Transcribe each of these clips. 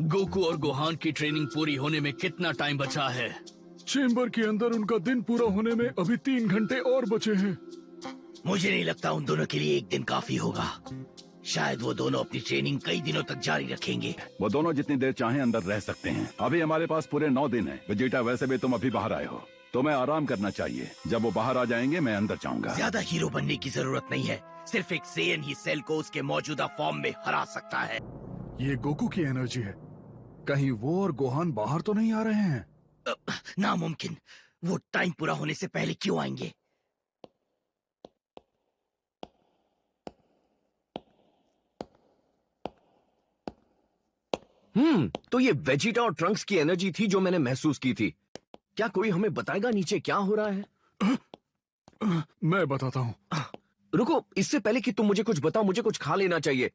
Goku और Gohan की training पूरी होने में कितना टाइम बचा है? चेम्बर के अंदर उनका दिन पूरा होने में अभी 3 घंटे और बचे हैं। मुझे नहीं लगता उन दोनों के लिए एक दिन काफी होगा। शायद वो दोनों अपनी ट्रेनिंग कई दिनों तक जारी रखेंगे। वो दोनों जितनी देर चाहें अंदर रह सकते हैं। अभी हमारे पास पूरे 9 दिन हैं। वेजिटा, वैसे भी तुम अभी बाहर आए हो, तुम्हें आराम करना चाहिए। जब वो बाहर आ जाएंगे मैं अंदर जाऊंगा। ज्यादा हीरो बनने की जरूरत नहीं है। सिर्फ एक सेयन ही सेल को उसके मौजूदा फॉर्म में हरा सकता है। ये गोकू की एनर्जी है। कहीं वो और गोहान बाहर तो नहीं आ रहे हैं? नामुमकिन। वो टाइम पूरा होने से पहले क्यों आएंगे? तो ये वेजिटा और ट्रंक्स की एनर्जी थी जो मैंने महसूस की थी। क्या कोई हमें बताएगा नीचे क्या हो रहा है? मैं बताता हूँ। रुको, इससे पहले कि तुम मुझे कुछ बताओ, मुझे कुछ खा लेना चाहिए।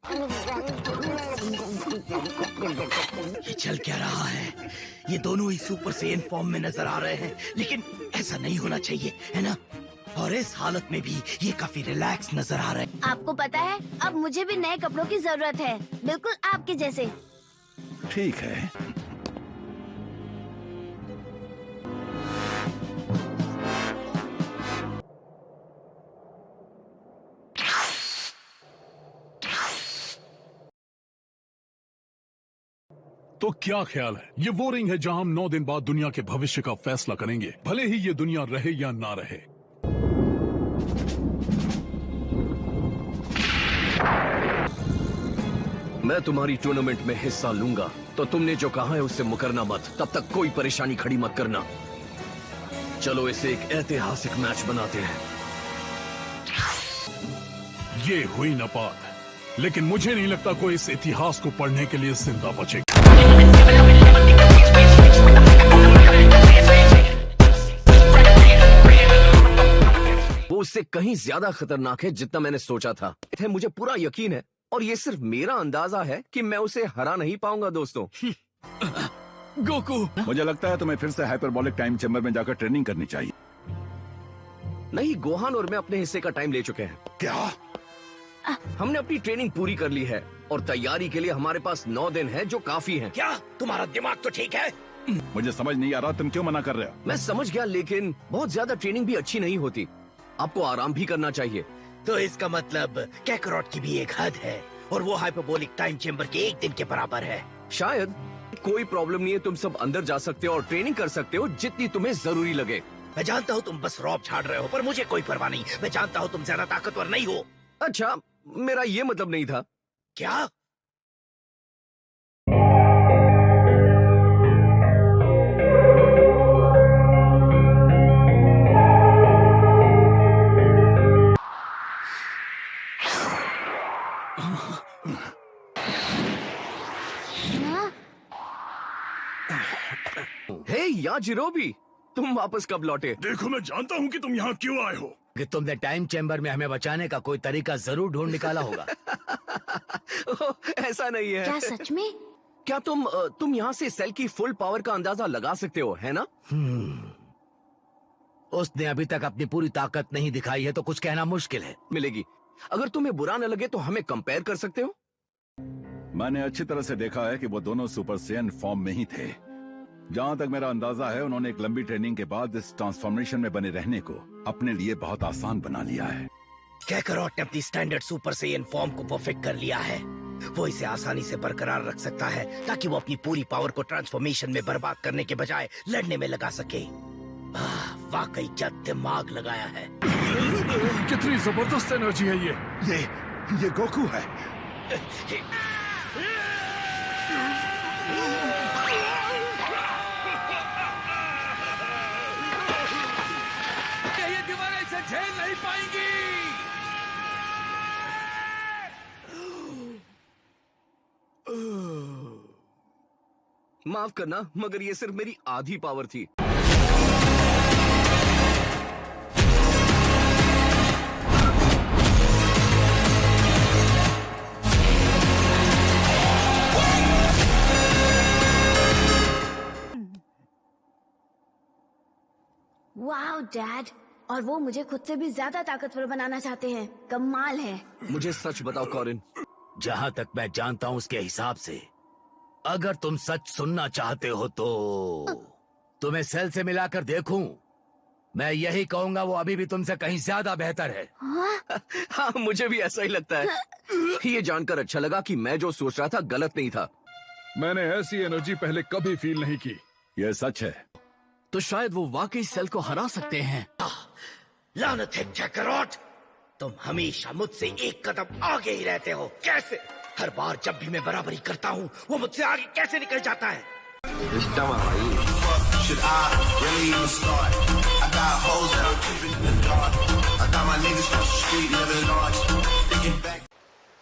ये चल क्या रहा है? ये दोनों ही सुपर सेयन फॉर्म में नजर आ रहे हैं, लेकिन ऐसा नहीं होना चाहिए, है ना? और इस हालत में भी ये काफी रिलैक्स नजर आ रहे हैं। आपको पता है, अब मुझे भी नए कपड़ों की जरूरत है, बिल्कुल आपके जैसे। ठीक है। तो क्या ख्याल है? ये वो रिंग है जहां हम 9 दिन बाद दुनिया के भविष्य का फैसला करेंगे, भले ही ये दुनिया रहे या ना रहे। मैं तुम्हारी टूर्नामेंट में हिस्सा लूंगा, तो तुमने जो कहा है उससे मुकरना मत। तब तक कोई परेशानी खड़ी मत करना। चलो इसे एक ऐतिहासिक मैच बनाते हैं। ये हुई न बात, लेकिन मुझे नहीं लगता कोई इस इतिहास को पढ़ने के लिए जिंदा बचेगा। वो उससे कहीं ज्यादा खतरनाक है जितना मैंने सोचा था। मुझे पूरा यकीन है, और ये सिर्फ मेरा अंदाजा है कि मैं उसे हरा नहीं पाऊंगा दोस्तों। गोकू, मुझे लगता है तुम्हें फिर से हाइपरबॉलिक टाइम चेम्बर में जाकर ट्रेनिंग करनी चाहिए। नहीं, गोहान और मैं अपने हिस्से का टाइम ले चुके हैं। क्या? हमने अपनी ट्रेनिंग पूरी कर ली है और तैयारी के लिए हमारे पास 9 दिन है, जो काफी है। क्या तुम्हारा दिमाग तो ठीक है? मुझे समझ नहीं आ रहा तुम क्यों मना कर रहे हो। मैं समझ गया, लेकिन बहुत ज्यादा ट्रेनिंग भी अच्छी नहीं होती। आपको आराम भी करना चाहिए। तो इसका मतलब कैकरॉट की भी एक हद है, और वो हाइपरबोलिक टाइम चेम्बर के 1 दिन के बराबर है। शायद कोई प्रॉब्लम नहीं है, तुम सब अंदर जा सकते हो और ट्रेनिंग कर सकते हो जितनी तुम्हें जरूरी लगे। मैं जानता हूँ तुम बस रौब झाड़ रहे हो, पर मुझे कोई परवाह नहीं। मैं जानता हूँ तुम ज्यादा ताकतवर नहीं हो। अच्छा, मेरा ये मतलब नहीं था। क्या? हे याजिरोबी, तुम वापस कब लौटे? देखो, मैं जानता हूँ कि तुम यहाँ क्यों आए हो। कि तुमने टाइम चेम्बर में हमें बचाने का कोई तरीका जरूर ढूंढ निकाला होगा। ऐसा नहीं है। क्या सच में? क्या तुम यहाँ से सेल की फुल पावर का अंदाजा लगा सकते हो, है ना? उसने अभी तक अपनी पूरी ताकत नहीं दिखाई है, तो कुछ कहना मुश्किल है। मिलेगी। अगर तुम्हें बुरा न लगे तो हमें कंपेयर कर सकते हो। मैंने अच्छी तरह से देखा है कि वो दोनों सुपर सेयन फॉर्म में ही थे। जहाँ तक मेरा अंदाजा है, उन्होंने एक लंबी ट्रेनिंग के बाद इस ट्रांसफॉर्मेशन में बने रहने को अपने लिए बहुत आसान बना लिया है। कैकरॉट ने अपनी स्टैंडर्ड सुपर सेयन फॉर्म को परफेक्ट कर लिया है। वो इसे आसानी से बरकरार रख सकता है, ताकि वो अपनी पूरी पावर को ट्रांसफॉर्मेशन में बर्बाद करने के बजाय लड़ने में लगा सके। वाकई क्या दिमाग लगाया है। कितनी जबरदस्त एनर्जी है ये गोकू है। ये दीवारें इसे झेल नहीं पाएंगी। माफ करना, मगर ये सिर्फ मेरी आधी पावर थी। वाओ डैड, और वो मुझे खुद से भी ज्यादा ताकतवर बनाना चाहते हैं। कमाल है। मुझे सच बताओ कॉरिन, जहाँ तक मैं जानता हूँ उसके हिसाब से अगर तुम सच सुनना चाहते हो तो तुम्हें सेल से मिलाकर देखूं। मैं यही कहूंगा, वो अभी भी तुमसे कहीं ज्यादा बेहतर है। हाँ, मुझे भी ऐसा ही लगता है। ये जानकर अच्छा लगा कि मैं जो सोच रहा था गलत नहीं था। मैंने ऐसी एनर्जी पहले कभी फील नहीं की। यह सच है। तो शायद वो वाकई सेल को हरा सकते हैं। लानत है काकारोट, तुम हमेशा मुझसे एक कदम आगे ही रहते हो। कैसे? हर बार जब भी मैं बराबरी करता हूँ, वो मुझसे आगे कैसे निकल जाता है? सिस्टम है भाई। Should I really even start? I got hoes that I'm keeping in the dark. I got my niggas across the street living large. Thinking back.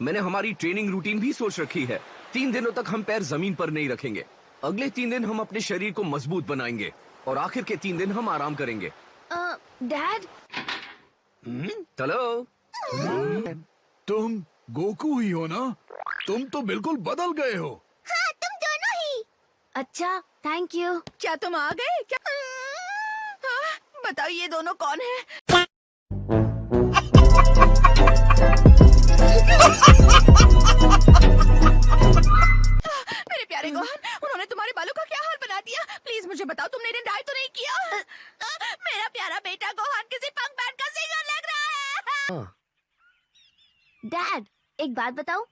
मैंने हमारी ट्रेनिंग रूटीन भी सोच रखी है। 3 दिनों तक हम पैर जमीन पर नहीं रखेंगे। अगले 3 दिन हम अपने शरीर को मजबूत बनाएंगे और आखिर के 3 दिन हम आराम करेंगे। डैड, चलो। तुम गोकू ही हो ना? तुम तो बिल्कुल बदल गए हो। हाँ, तुम दोनों ही। अच्छा, थैंक यू। क्या तुम आ गए? क्या? बताओ, ये दोनों कौन है? मेरे प्यारे गोहान, उन्होंने तुम्हारे बालों का क्या हाल बना दिया? प्लीज मुझे बताओ, तुमने इन्हें डाई तो नहीं किया? मेरा प्यारा बेटा गोहान किसी पंक बैंड का सिंगर लग रहा है। डैड, एक बात बताओ,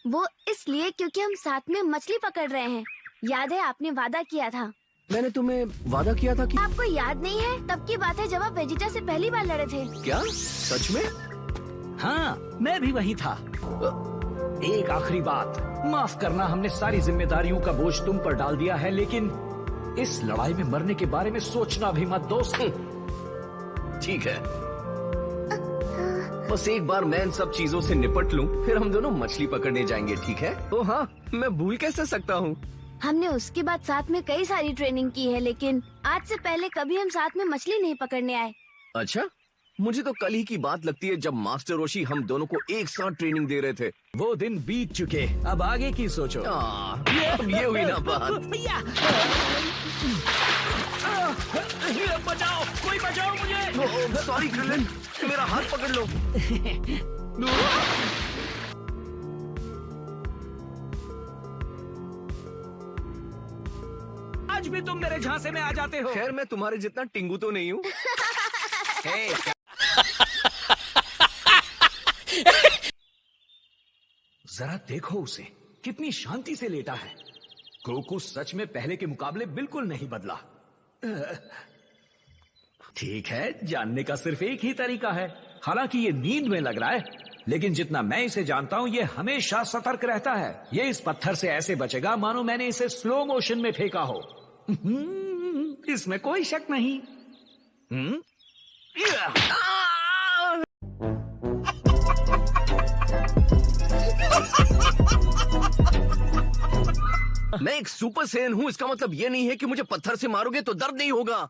वो इसलिए क्योंकि हम साथ में मछली पकड़ रहे हैं। याद है, आपने वादा किया था। मैंने तुम्हें वादा किया था कि आपको याद नहीं है? तब की बात है जब आप वेजिटा से पहली बार लड़े थे। क्या सच में? हाँ, मैं भी वही था। एक आखिरी बात, माफ करना, हमने सारी जिम्मेदारियों का बोझ तुम पर डाल दिया है, लेकिन इस लड़ाई में मरने के बारे में सोचना भी मत दोस्त। ठीक है, बस एक बार मैं इन सब चीजों से निपट लूं, फिर हम दोनों मछली पकड़ने जाएंगे, ठीक है? ओ हाँ, मैं भूल कैसे सकता हूँ। हमने उसके बाद साथ में कई सारी ट्रेनिंग की है, लेकिन आज से पहले कभी हम साथ में मछली नहीं पकड़ने आए। अच्छा, मुझे तो कल ही की बात लगती है जब मास्टर रोशी हम दोनों को एक साथ ट्रेनिंग दे रहे थे। वो दिन बीत चुके, अब आगे की सोचो। अब ये हुई ना बात। बचाओ, कोई बचाओ मुझे। सॉरी क्रिलन, मेरा हाथ पकड़ लो। आज भी तुम मेरे झांसे में आ जाते हो। खैर, मैं तुम्हारे जितना टिंगू तो नहीं हूँ। जरा देखो उसे, कितनी शांति से लेटा है। गोकू सच में पहले के मुकाबले बिल्कुल नहीं बदला। ठीक है, जानने का सिर्फ एक ही तरीका है। हालांकि ये नींद में लग रहा है, लेकिन जितना मैं इसे जानता हूं, ये हमेशा सतर्क रहता है। ये इस पत्थर से ऐसे बचेगा मानो मैंने इसे स्लो मोशन में फेंका हो। इसमें कोई शक नहीं। मैं एक सुपर सेन हूँ, इसका मतलब ये नहीं है कि मुझे पत्थर से मारोगे तो दर्द नहीं होगा।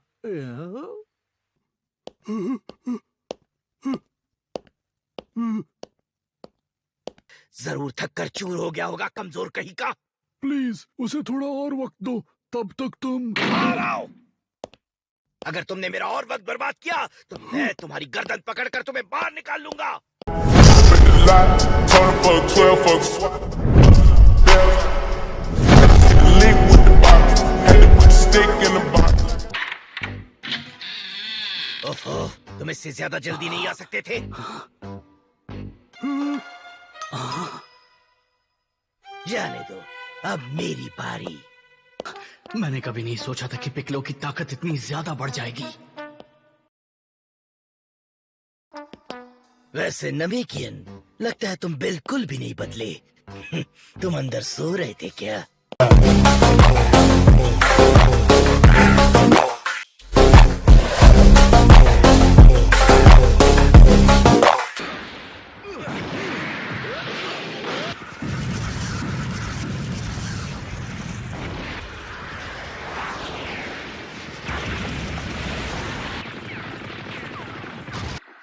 जरूर थक कर चूर हो गया होगा, कमजोर कहीं का। प्लीज उसे थोड़ा और वक्त दो, तब तक तुम। आओ। अगर तुमने मेरा और वक्त बर्बाद किया तो मैं तुम्हारी गर्दन पकड़कर तुम्हें बाहर निकाल लूंगा। Turn for 12 for the swap. Leap with the box. Had to put the stick in the box. ओहो, तुम इससे ज्यादा जल्दी नहीं आ सकते थे। जाने दो, अब मेरी बारी। मैंने कभी नहीं सोचा था कि पिकलो की ताकत इतनी ज्यादा बढ़ जाएगी। वैसे नमेकियन, लगता है तुम बिल्कुल भी नहीं बदले। तुम अंदर सो रहे थे क्या?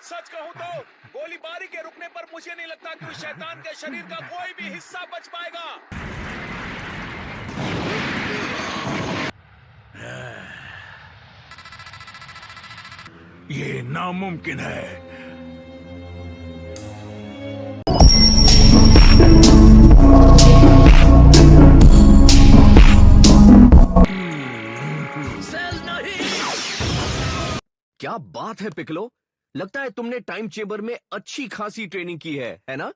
सच कहूं तो गोलीबारी के रुकने पर मुझे नहीं लगता कि उस शैतान के शरीर का कोई भी हिस्सा बच पाएगा। ये नामुमकिन है। क्या बात है पिकलो, लगता है तुमने टाइम चेंबर में अच्छी खासी ट्रेनिंग की है ना?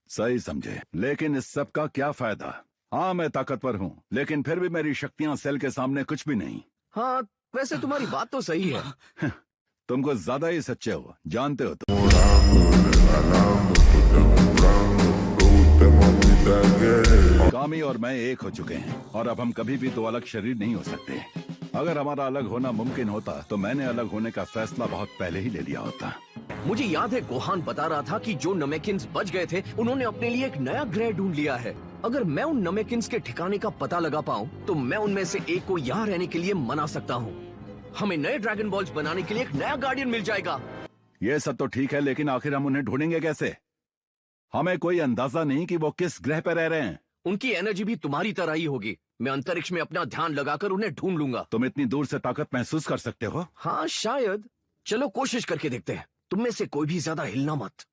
सही समझे, लेकिन इस सब का क्या फायदा? हाँ, मैं ताकतवर हूँ, लेकिन फिर भी मेरी शक्तियाँ सेल के सामने कुछ भी नहीं। हाँ, वैसे तुम्हारी बात तो सही है। तुम कुछ ज्यादा ही सच्चे हो, जानते हो तुम। कामी और मैं एक हो चुके हैं और अब हम कभी भी दो अलग शरीर नहीं हो सकते। अगर हमारा अलग होना मुमकिन होता तो मैंने अलग होने का फैसला बहुत पहले ही ले लिया होता। मुझे याद है गोहान बता रहा था कि जो नमेकिन्स बच गए थे उन्होंने अपने लिए एक नया ग्रह ढूंढ लिया है। अगर मैं उन नमेकिन्स के ठिकाने का पता लगा पाऊं तो मैं उनमें से एक को यहाँ रहने के लिए मना सकता हूँ। हमें नए ड्रैगन बॉल्स बनाने के लिए एक नया गार्डियन मिल जाएगा। ये सब तो ठीक है, लेकिन आखिर हम उन्हें ढूंढेंगे कैसे? हमें कोई अंदाजा नहीं कि वो किस ग्रह पर रह रहे हैं। उनकी एनर्जी भी तुम्हारी तरह ही होगी। मैं अंतरिक्ष में अपना ध्यान लगाकर उन्हें ढूंढ लूंगा। तुम इतनी दूर से ताकत महसूस कर सकते हो? हाँ शायद। चलो कोशिश करके देखते हैं। तुम में से कोई भी ज्यादा हिलना मत।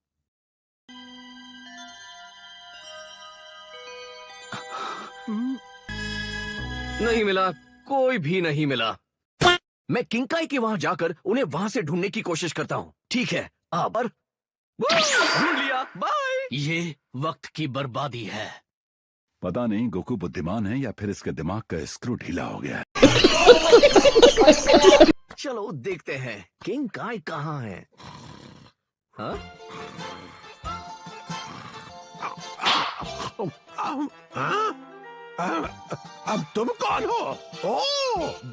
नहीं मिला, कोई भी नहीं मिला। मैं किंकाई के वहां जाकर उन्हें वहां से ढूंढने की कोशिश करता हूँ। ठीक है, अब ढूंढ लिया। बाय। ये वक्त की बर्बादी है। पता नहीं गोकू बुद्धिमान है या फिर इसके दिमाग का स्क्रू ढीला हो गया है। चलो देखते हैं किंकाई कहाँ है। हाँ? अब तुम कौन हो? ओ,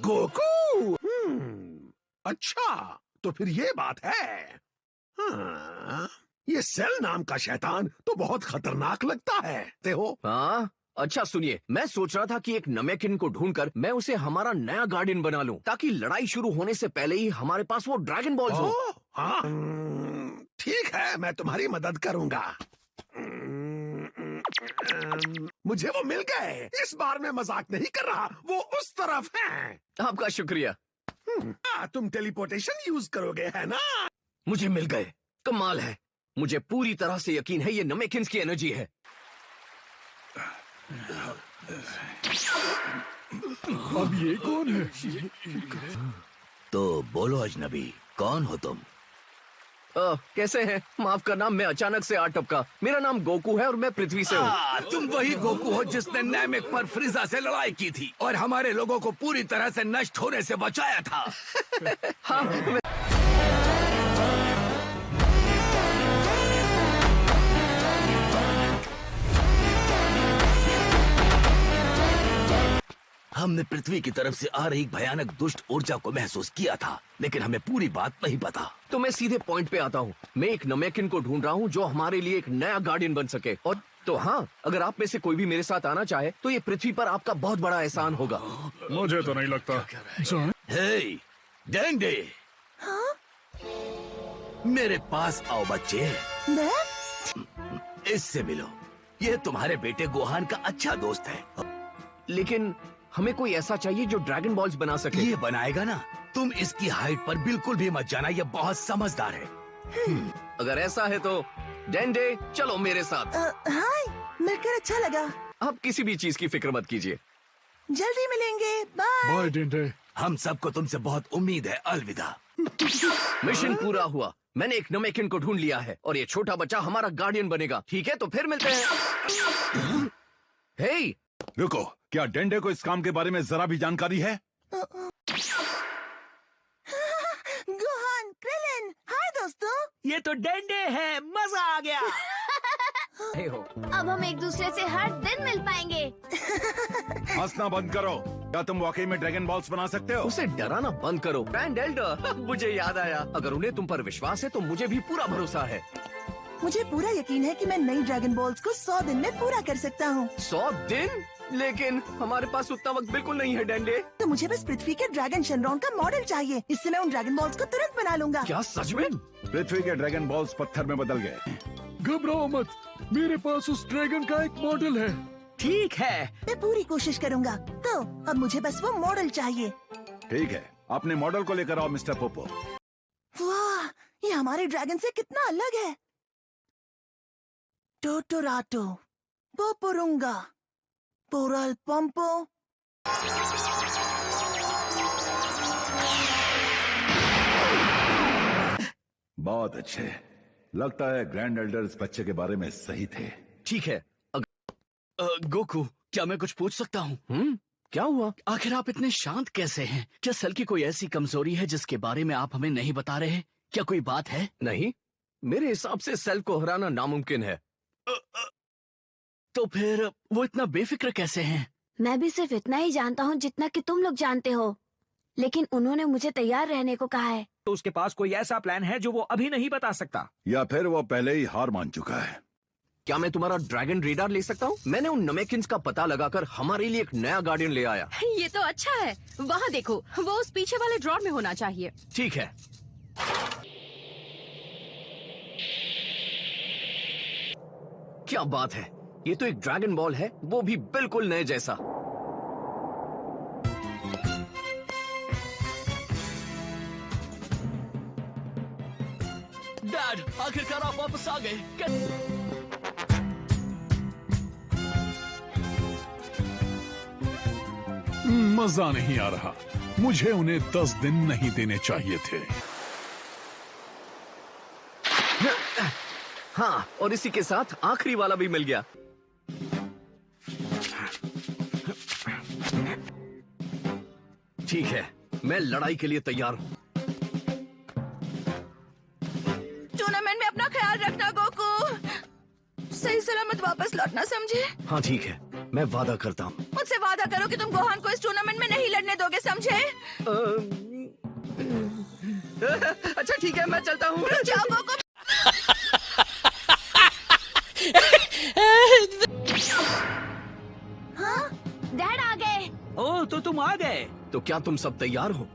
गोकू। अच्छा, तो फिर ये बात है। हाँ, ये सेल नाम का शैतान तो बहुत खतरनाक लगता है। ते हो? हाँ, अच्छा सुनिए, मैं सोच रहा था कि एक नमेकिन को ढूंढकर मैं उसे हमारा नया गार्डियन बना लूं, ताकि लड़ाई शुरू होने से पहले ही हमारे पास वो ड्रैगन बॉल्स हो। हाँ, ठीक है, मैं तुम्हारी मदद करूंगा। मुझे वो मिल गए। इस बार मैं मजाक नहीं कर रहा, वो उस तरफ हैं। आपका शुक्रिया। तुम टेलीपोर्टेशन यूज करोगे, है ना? मुझे मिल गए। कमाल है। मुझे पूरी तरह से यकीन है ये नमेकिन्स की एनर्जी है। अब ये कौन है? तो बोलो अजनबी, कौन हो तुम? कैसे हैं? माफ करना, मैं अचानक से आ टपका। मेरा नाम गोकू है और मैं पृथ्वी से हूँ। तुम वही गोकू हो जिसने नैमिक पर फ्रीजा से लड़ाई की थी और हमारे लोगों को पूरी तरह से नष्ट होने से बचाया था। हाँ, हमने पृथ्वी की तरफ से आ रही भयानक दुष्ट ऊर्जा को महसूस किया था, लेकिन हमें पूरी बात नहीं पता। तो मैं सीधे पॉइंट पे आता हूँ। मैं एक नमेकिन को ढूंढ रहा हूँ जो हमारे लिए एक नया गार्डियन बन सके। और तो हाँ, अगर आप में से कोई भी मेरे साथ आना चाहे तो ये पृथ्वी पर आपका बहुत बड़ा एहसान होगा। मुझे तो नहीं लगता। हे डेंडे, मेरे पास आओ बच्चे। इससे मिलो, ये तुम्हारे बेटे गोहान का अच्छा दोस्त है। लेकिन हमें कोई ऐसा चाहिए जो ड्रैगन बॉल्स बना सके। ये बनाएगा ना। तुम इसकी हाइट पर बिल्कुल भी मत जाना, ये बहुत समझदार है। अगर ऐसा है तो डेंडे चलो मेरे साथ। हाय, मिलकर अच्छा लगा। आप किसी भी चीज की फिक्र मत कीजिए। जल्दी मिलेंगे। बाय। बाय डेंडे। हम सबको तुमसे बहुत उम्मीद है। अलविदा। मिशन पूरा हुआ। मैंने एक नमेकिन को ढूंढ लिया है और ये छोटा बच्चा हमारा गार्डियन बनेगा। ठीक है, तो फिर मिलते हैं। हे, रुको, क्या डेंडे को इस काम के बारे में जरा भी जानकारी है? गोहान, क्रिलिन, हाय दोस्तों। ये तो डेंडे है, मजा आ गया। अब हम एक दूसरे से हर दिन मिल पाएंगे। हंसना बंद करो। क्या तुम वाकई में ड्रैगन बॉल्स बना सकते हो? उसे डराना बंद करो। ग्रैंड एल्डर, मुझे याद आया, अगर उन्हें तुम पर विश्वास है तो मुझे भी पूरा भरोसा है। मुझे पूरा यकीन है कि मैं नई ड्रैगन बॉल्स को 100 दिन में पूरा कर सकता हूँ। 100 दिन? लेकिन हमारे पास उतना वक्त बिल्कुल नहीं है डेंडे। तो मुझे बस पृथ्वी के ड्रैगन शनरॉन का मॉडल चाहिए। इससे मैं उन ड्रैगन बॉल्स को तुरंत बना लूंगा। क्या सच में? पृथ्वी के ड्रैगन बॉल्स पत्थर में बदल गए। घबराओ मत, मेरे पास उस ड्रैगन का एक मॉडल है। ठीक है, मैं पूरी कोशिश करूंगा। तो अब मुझे बस वो मॉडल चाहिए। ठीक है, अपने मॉडल को लेकर आओ मिस्टर पोपो। वाह, ये हमारे ड्रैगन से कितना अलग है। टोटोराटो, पोपोरुंगा, पोरल पंपो। बहुत अच्छे। लगता है ग्रैंड एल्डर इस बच्चे के बारे में सही थे। ठीक है। गोकू, क्या मैं कुछ पूछ सकता हूँ? क्या हुआ? आखिर आप इतने शांत कैसे हैं? क्या सेल की कोई ऐसी कमजोरी है जिसके बारे में आप हमें नहीं बता रहे? क्या कोई बात है? नहीं, मेरे हिसाब से सेल को हराना नामुमकिन है। तो फिर वो इतना बेफिक्र कैसे हैं? मैं भी सिर्फ इतना ही जानता हूँ जितना कि तुम लोग जानते हो, लेकिन उन्होंने मुझे तैयार रहने को कहा है। तो उसके पास कोई ऐसा प्लान है जो वो अभी नहीं बता सकता, या फिर वो पहले ही हार मान चुका है। क्या मैं तुम्हारा ड्रैगन रेडार ले सकता हूँ? मैंने उन नमेकिंस का पता लगाकर हमारे लिए एक नया गार्डियन ले आया। ये तो अच्छा है। वहाँ देखो, वो उस पीछे वाले ड्रॉर में होना चाहिए। ठीक है। क्या बात है, ये तो एक ड्रैगन बॉल है, वो भी बिल्कुल नए जैसा। डैड, आखिरकार आप वापस आ गए। मजा नहीं आ रहा। मुझे उन्हें 10 दिन नहीं देने चाहिए थे। हाँ, और इसी के साथ आखिरी वाला भी मिल गया। ठीक है, मैं लड़ाई के लिए तैयार हूँ। टूर्नामेंट में अपना ख्याल रखना गोकू। सही सलामत वापस लौटना, समझे? हाँ ठीक है, मैं वादा करता हूँ। मुझसे वादा करो कि तुम गोहान को इस टूर्नामेंट में नहीं लड़ने दोगे, समझे? अच्छा ठीक है, मैं चलता हूँ। जाओ गोकू। हाँ, डैड आ गए। ओह, तो तुम आ गए। तो क्या तुम सब तैयार हो?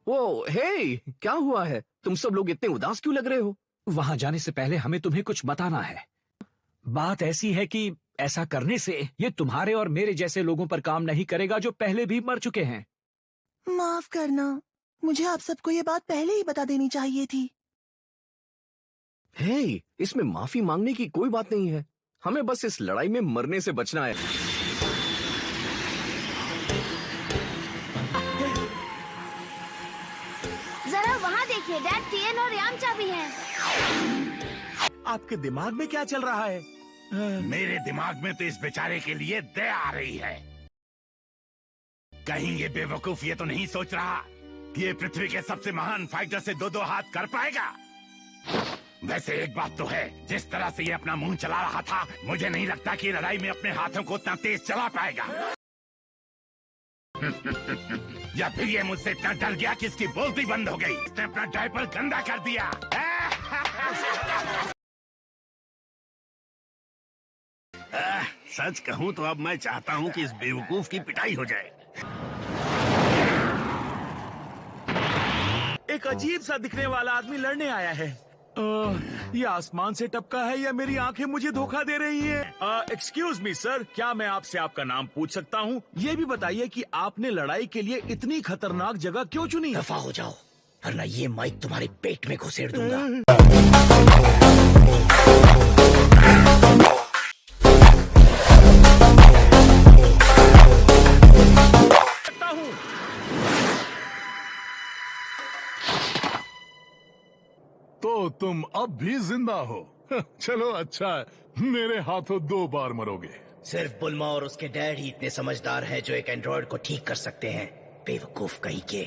ओ, हे, क्या हुआ है? तुम सब लोग इतने उदास क्यों लग रहे हो? वहां जाने से पहले हमें तुम्हें कुछ बताना है। बात ऐसी है कि ऐसा करने से ये तुम्हारे और मेरे जैसे लोगों पर काम नहीं करेगा जो पहले भी मर चुके हैं। माफ करना, मुझे आप सबको ये बात पहले ही बता देनी चाहिए थी। हे, इसमें माफी मांगने की कोई बात नहीं है। हमें बस इस लड़ाई में मरने से बचना है। जरा वहाँ देखिए, डैड, टीएन और यामचा भी हैं। आपके दिमाग में क्या चल रहा है? मेरे दिमाग में तो इस बेचारे के लिए दया आ रही है। कहीं ये बेवकूफ ये तो नहीं सोच रहा कि ये पृथ्वी के सबसे महान फाइटर से दो दो हाथ कर पाएगा। वैसे एक बात तो है, जिस तरह से ये अपना मुंह चला रहा था, मुझे नहीं लगता कि लड़ाई में अपने हाथों को उतना तेज चला पाएगा। या फिर ये मुझसे इतना डर गया कि इसकी बोलती बंद हो गई। इसने अपना डायपर गंदा कर दिया। सच कहूं तो अब मैं चाहता हूं कि इस बेवकूफ की पिटाई हो जाए। एक अजीब सा दिखने वाला आदमी लड़ने आया है। ये आसमान से टपका है या मेरी आंखें मुझे धोखा दे रही हैं? एक्सक्यूज मी सर, क्या मैं आपसे आपका नाम पूछ सकता हूँ? ये भी बताइए कि आपने लड़ाई के लिए इतनी खतरनाक जगह क्यों चुनी? दफा हो जाओ, वरना ये माइक तुम्हारे पेट में घुसेड़ दूंगा। तो तुम अब भी जिंदा हो। चलो अच्छा है, मेरे हाथों 2 बार मरोगे। सिर्फ बुल्मा और उसके डैड ही इतने समझदार हैं जो एक एंड्रॉइड को ठीक कर सकते हैं। बेवकूफ कहीं के।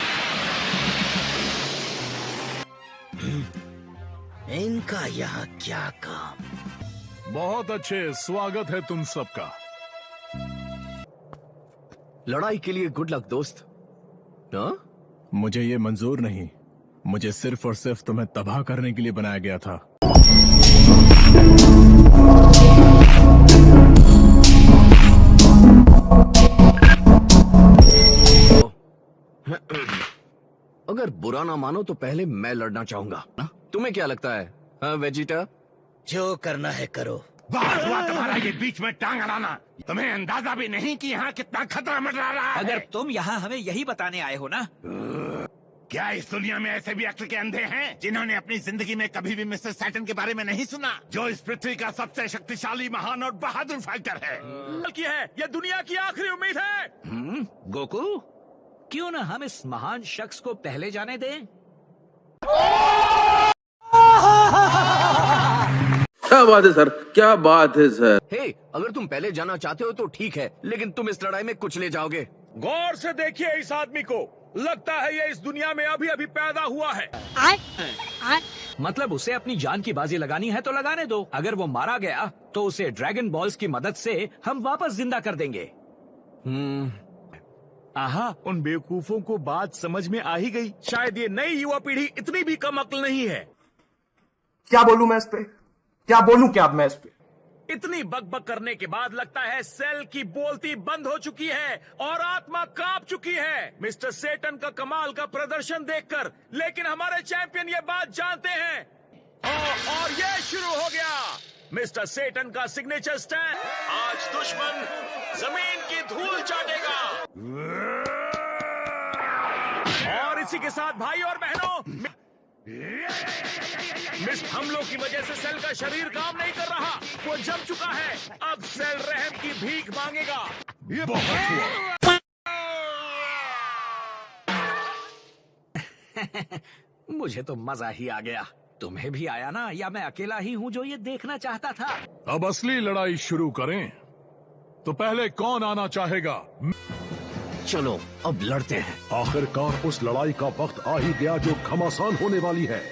इनका यहाँ क्या काम? बहुत अच्छे, स्वागत है तुम सबका। लड़ाई के लिए गुड लक दोस्त। हाँ? मुझे ये मंजूर नहीं। मुझे सिर्फ और सिर्फ तुम्हें तबाह करने के लिए बनाया गया था। अगर बुरा ना मानो तो पहले मैं लड़ना चाहूंगा ना? तुम्हें क्या लगता है? हाँ वेजिटा, जो करना है करो। बहुत हुआ तुम्हारा ये बीच में टांग अड़ाना। तुम्हें अंदाजा भी नहीं कि यहाँ कितना खतरा मंडरा रहा है। अगर तुम यहाँ हमें यही बताने आए हो ना? क्या इस दुनिया में ऐसे भी अक्ल के अंधे हैं जिन्होंने अपनी जिंदगी में कभी भी मिस्टर सैटर्न के बारे में नहीं सुना, जो इस पृथ्वी का सबसे शक्तिशाली, महान और बहादुर फाइटर है? बल्कि है, ये दुनिया की आखिरी उम्मीद है। गोकू, क्यों न हम इस महान शख्स को पहले जाने दें? क्या बात है सर, क्या बात है सर। हे, अगर तुम पहले जाना चाहते हो तो ठीक है, लेकिन तुम इस लड़ाई में कुचले जाओगे। गौर से देखिए इस आदमी को, लगता है ये इस दुनिया में अभी अभी पैदा हुआ है। मतलब उसे अपनी जान की बाजी लगानी है तो लगाने दो। अगर वो मारा गया तो उसे ड्रैगन बॉल्स की मदद से हम वापस जिंदा कर देंगे। आहा, उन बेवकूफों को बात समझ में आ ही गई। शायद ये नई युवा पीढ़ी इतनी भी कम अक्ल नहीं है। क्या बोलूं मैं इस पे, क्या बोलूं क्या मैं इस पे? इतनी बकबक करने के बाद लगता है सेल की बोलती बंद हो चुकी है और आत्मा कांप चुकी है मिस्टर सेटन का कमाल का प्रदर्शन देखकर। लेकिन हमारे चैंपियन ये बात जानते हैं और ये शुरू हो गया मिस्टर सेटन का सिग्नेचर स्टैंड। आज दुश्मन जमीन की धूल चाटेगा। और इसी के साथ भाई और बहनों, मिस हमलों की वजह से सेल का शरीर काम नहीं कर रहा, वो जम चुका है। अब सेल रहम की भीख मांगेगा। ये बहुत हुआ। मुझे तो मजा ही आ गया। तुम्हें भी आया ना, या मैं अकेला ही हूँ जो ये देखना चाहता था? अब असली लड़ाई शुरू करें तो पहले कौन आना चाहेगा? चलो अब लड़ते हैं। आखिरकार उस लड़ाई का वक्त आ ही गया जो घमासान होने वाली है।